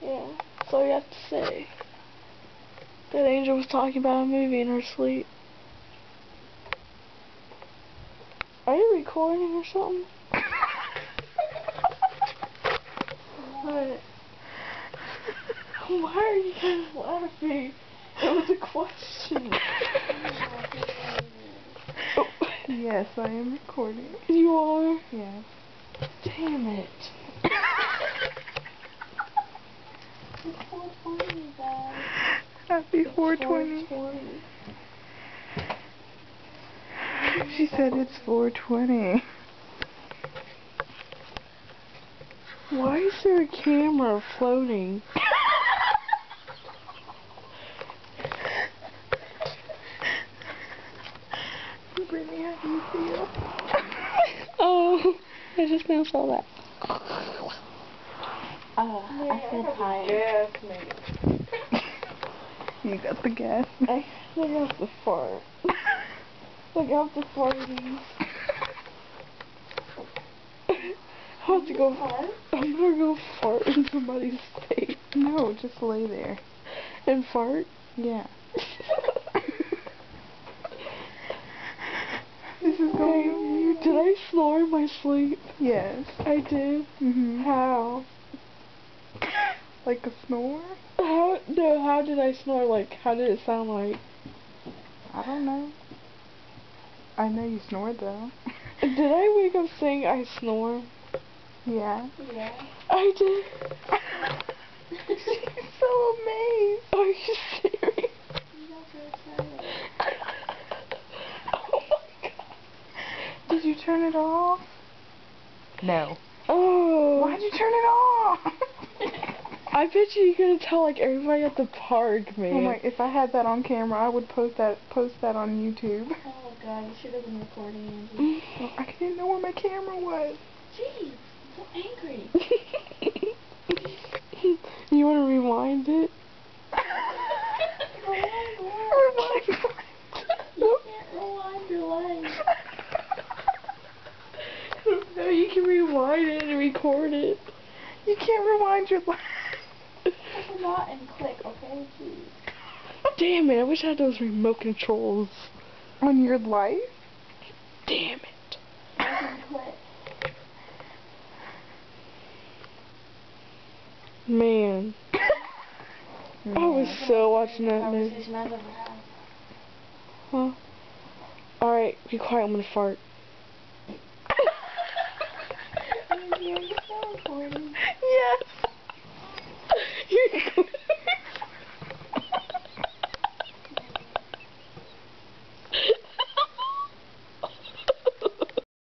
Yeah, that's all you have to say. That Angel was talking about a movie in her sleep. Are you recording or something? What? Why are you guys laughing? It was a question. Oh. Yes, I am recording. You are? Yes. Damn it. It's 4:20, guys. Happy 420. 4:20. She said it's 420. Why is there a camera floating? Brittany, how do you feel? Oh, I just now saw that. I feel tired. Gas, man. You got the gas. I have to fart. I have to farting. I have to go fart. I'm gonna go fart in somebody's face. No, just lay there. And fart? Yeah. This is going on YouTube. Did I snore in my sleep? Yes. I did. Mhm. How? Like a snore? How did I snore? Like, how did it sound like? I don't know. I know you snored though. Did I wake up saying I snore? Yeah. Yeah. I did. She's so amazed. Are you serious? You got so excited. Oh my god. Did you turn it off? No. Oh. Why'd you turn it off? I bet you're gonna tell like everybody at the park, man. Oh my! If I had that on camera, I would post that on YouTube. Oh god, you should have been recording, Angie. Well, I didn't know where my camera was. Jeez, I'm so angry. You wanna rewind it? Rewind. You can't rewind your life. No, you can rewind it and record it. You can't rewind your life. Push a lot and click, okay? Jeez. Damn it, I wish I had those remote controls. On your life? Damn it. I can click. Man. I was so watching that movie. Conversation I've ever had. Huh? Alright, be quiet, I'm gonna fart. Angie, are you still recording? Yes.